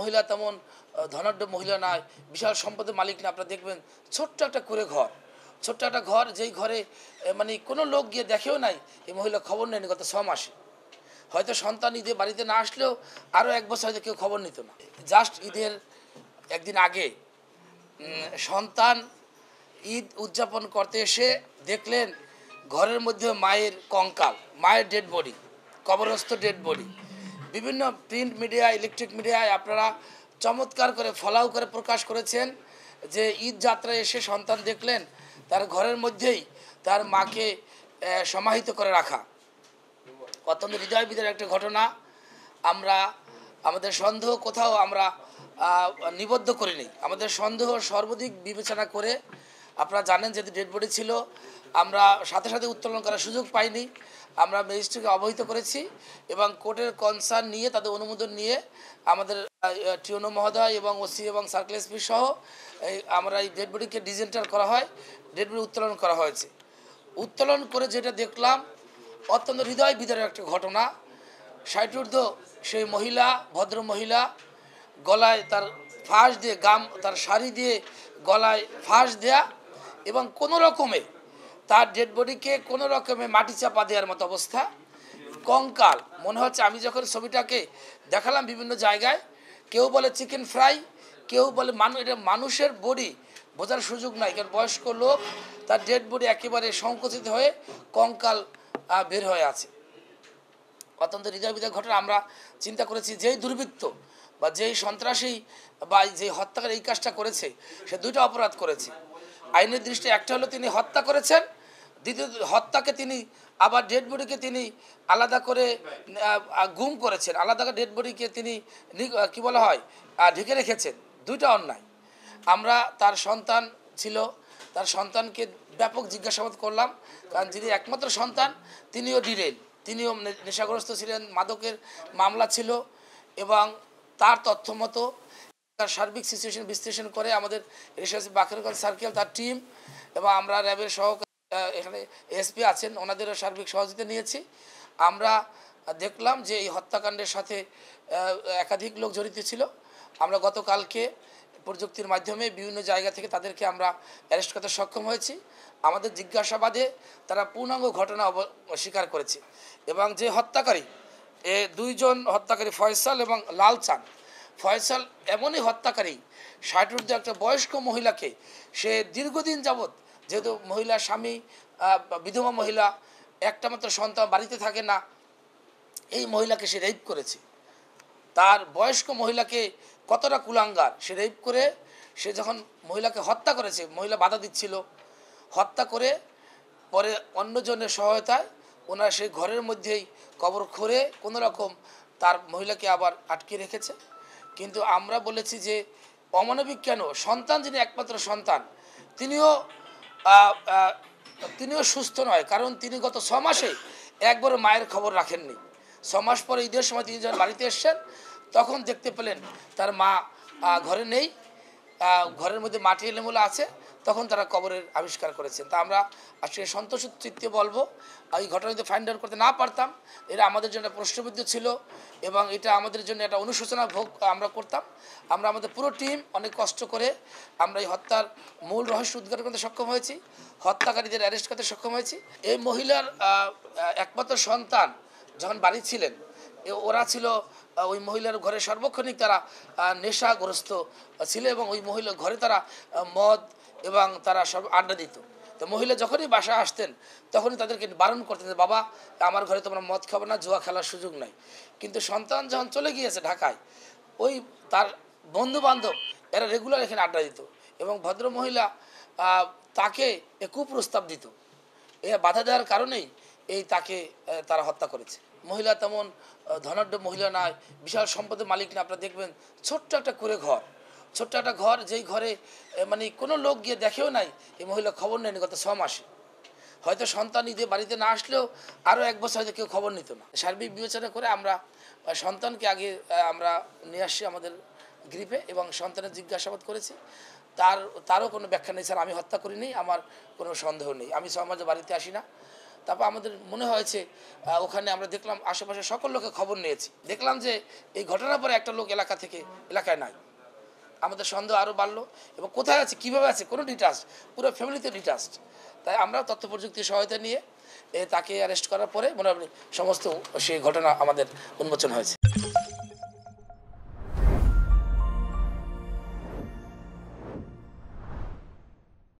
মহিলা তেমন ধনাঢ্য মহিলা নয়, বিশাল সম্পদের মালিক না। আপনারা দেখবেন ছোট্ট একটা কুঁড়ে ঘর, ছোট্ট একটা ঘর, যেই ঘরে মানে কোনো লোক গিয়ে দেখেও নাই এই মহিলা খবর নেয়নি গত 6 মাসে। হয়তো সন্তান ঈদে বাড়িতে না আসলেও আরও 1 বছর হয়তো কেউ খবর নিত না। জাস্ট ঈদের একদিন আগে সন্তান ঈদ উদযাপন করতে এসে দেখলেন ঘরের মধ্যে মায়ের কঙ্কাল, মায়ের ডেড বডি, কবরস্থ ডেড বডি। বিভিন্ন প্রিন্ট মিডিয়া, ইলেকট্রিক মিডিয়ায় আপনারা চমৎকার করে ফলাও করে প্রকাশ করেছেন যে ঈদ যাত্রায় এসে সন্তান দেখলেন তার ঘরের মধ্যেই তার মাকে সমাহিত করে রাখা। অত্যন্ত হৃদয় বিদারক একটা ঘটনা। আমরা আমাদের সন্দেহ কোথাও আমরা নিবদ্ধ করিনি। আমাদের সন্দেহ সর্বাধিক বিবেচনা করে, আপনারা জানেন যেহেতু ডেড বডি ছিল, আমরা সাথে সাথে উত্তোলন করার সুযোগ পাইনি। আমরা ম্যাজিস্ট্রেটকে অবহিত করেছি এবং কোর্টের কনসার্ন নিয়ে, তাদের অনুমোদন নিয়ে আমাদের টিওনো মহোদয় এবং ওসি এবং সার্কেল এসপি সহ আমরা এই ডেড বডিকে ডিজেন্টার করা হয়, ডেড বডি উত্তোলন করা হয়েছে। উত্তোলন করে যেটা দেখলাম অত্যন্ত হৃদয় বিদারক একটা ঘটনা। 60 ঊর্ধ্ব সেই মহিলা, ভদ্র মহিলা, গলায় তার ফাঁস দিয়ে, তার শাড়ি দিয়ে গলায় ফাঁস দেয়া এবং কোনো রকমে তার ডেড বডিকে কোনো রকমে মাটি চাপা দেওয়ার মতো অবস্থা। কঙ্কাল মনে হচ্ছে, আমি যখন ছবিটাকে দেখালাম বিভিন্ন জায়গায়, কেউ বলে চিকেন ফ্রাই, কেউ বলে এটা মানুষের বডি, বোঝার সুযোগ নাই। কারণ বয়স্ক লোক, তার ডেড বডি একেবারে সংকুচিত হয়ে কঙ্কাল বের হয়ে আছে। অত্যন্ত হৃদয় বিদারক ঘটনা। আমরা চিন্তা করেছি যেই দুর্বৃত্ত বা যেই সন্ত্রাসী বা যেই হত্যাকারী এই কাজটা করেছে, সে 2টা অপরাধ করেছে আইনের দৃষ্টি। একটা হলো তিনি হত্যা করেছেন, দ্বিতীয় হত্যাকে তিনি আবার ডেড বডিকে তিনি আলাদা করে গুম করেছেন, আলাদা করে ডেড বডিকে তিনি কি বলা হয় ঢেকে রেখেছেন। 2টা অন্যায়। আমরা তার সন্তান ছিল, তার সন্তানকে ব্যাপক জিজ্ঞাসাবাদ করলাম, কারণ যিনি একমাত্র সন্তান তিনিও ডিরেল, তিনিও নেশাগ্রস্ত ছিলেন, মাদকের মামলা ছিল এবং তার তথ্য মতো তার সার্বিক সিচুয়েশন বিশ্লেষণ করে আমাদের রিসার্চ বাকেরগঞ্জ সার্কেল, তার টিম এবং আমরা র্যাবের সহকারী এখানে এসপি আছেন, ওনাদেরও সার্বিক সহযোগিতা নিয়েছি। আমরা দেখলাম যে এই হত্যাকাণ্ডের সাথে একাধিক লোক জড়িত ছিল। আমরা গতকালকে প্রযুক্তির মাধ্যমে বিভিন্ন জায়গা থেকে তাদেরকে আমরা অ্যারেস্ট করতে সক্ষম হয়েছি। আমাদের জিজ্ঞাসাবাদে তারা পূর্ণাঙ্গ ঘটনা স্বীকার করেছে এবং যে হত্যাকারী, 2 জন হত্যাকারী ফয়সাল এবং লালচান। ফয়সাল এমনই হত্যাকারী, 60 ঊর্ধ্ব একটা বয়স্ক মহিলাকে সে দীর্ঘদিন যাবৎ, যেহেতু মহিলা স্বামী বিধবা মহিলা, একটা মাত্র সন্তান, বাড়িতে থাকে না, এই মহিলাকে সে রেপ করেছে। তার বয়স্ক মহিলাকে কতটা কুলাঙ্গার, সে রেপ করে সে যখন মহিলাকে হত্যা করেছে, মহিলা বাধা দিচ্ছিল, হত্যা করে পরে অন্যজনের সহায়তায় ওনারা সেই ঘরের মধ্যেই কবর খুঁড়ে কোনো রকম তার মহিলাকে আবার আটকে রেখেছে। কিন্তু আমরা বলেছি যে অমানবিক কেন, সন্তান যিনি একমাত্র সন্তান তিনিও সুস্থ নয়, কারণ তিনি গত 6 মাসে একবারও মায়ের খবর রাখেননি। 6 মাস পরে ঈদের সময় তিনি যখন বাড়িতে এসছেন তখন দেখতে পেলেন তার মা ঘরে নেই, ঘরের মধ্যে মাটি এলোমেলো আছে, তখন তারা কবরের আবিষ্কার করেছেন। তা আমরা আজকে সন্তোষ চিত্তে বলবো, এই ঘটনা যদি ফাইন্ড আউট করতে না পারতাম, এটা আমাদের জন্য প্রশ্নবিদ্ধ ছিল এবং এটা আমাদের জন্য একটা অনুশোচনা ভোগ আমরা করতাম। আমরা আমাদের পুরো টিম অনেক কষ্ট করে আমরা এই হত্যার মূল রহস্য উদ্ঘাটন করতে সক্ষম হয়েছি, হত্যাকারীদের অ্যারেস্ট করতে সক্ষম হয়েছি। এই মহিলার একমাত্র সন্তান যখন বাড়ি ছিলেন, ওরা ছিল ওই মহিলার ঘরে সর্বক্ষণিক তারা নেশাগ্রস্ত ছিল এবং ওই মহিলার ঘরে তারা মদ এবং তারা সব আড্ডা দিত। তো মহিলা যখনই বাসায় আসতেন তখনই তাদেরকে বারণ করতেন যে বাবা, আমার ঘরে তোমরা মদ খাবে না, জুয়া খেলার সুযোগ নাই। কিন্তু সন্তান যখন চলে গিয়েছে ঢাকায়, ওই তার বন্ধু বান্ধব এরা রেগুলার এখানে আড্ডা দিত এবং ভদ্র মহিলা তাকে কুপ্রস্তাব দিত। এ বাধা দেওয়ার কারণেই তাকে তারা হত্যা করেছে। মহিলা তেমন ধনাঢ্য মহিলা নয়, বিশাল সম্পদের মালিক না। আপনারা দেখবেন ছোট্ট একটা কুঁড়ে ঘর, ছোট্ট একটা ঘর, যেই ঘরে মানে কোনো লোক গিয়ে দেখেও নাই এই মহিলা খবর নেয়নি গত 6 মাসে। হয়তো সন্তান ঈদে বাড়িতে না আসলেও আরও 1 বছর হয়তো কেউ খবর নিত না। সার্বিক বিবেচনা করে আমরা সন্তানকে আগে আমরা নিয়ে আসছি আমাদের গ্রিপে এবং সন্তানের জিজ্ঞাসাবাদ করেছি। তারও কোনো ব্যাখ্যা নেই, স্যার আমি হত্যা করিনি, আমার কোনো সন্দেহ নেই, আমি 6 মাসে বাড়িতে আসি না, তারপর আমাদের মনে হয়েছে ওখানে আমরা দেখলাম আশেপাশে সকল লোকে খবর নিয়েছি, দেখলাম যে এই ঘটনার পরে একটা লোক এলাকা থেকে এলাকায় নাই। আমাদের সন্দেহ আরও বাড়লো এবং কোথায় আছে কীভাবে আছে কোনো ডিটাস্ট, পুরো ফ্যামিলিতে ডিটাস্ট। তাই আমরা তথ্য প্রযুক্তির সহায়তা নিয়ে তাকে অ্যারেস্ট করার পরে মনে হয় সমস্ত সেই ঘটনা আমাদের উন্মোচন হয়েছে।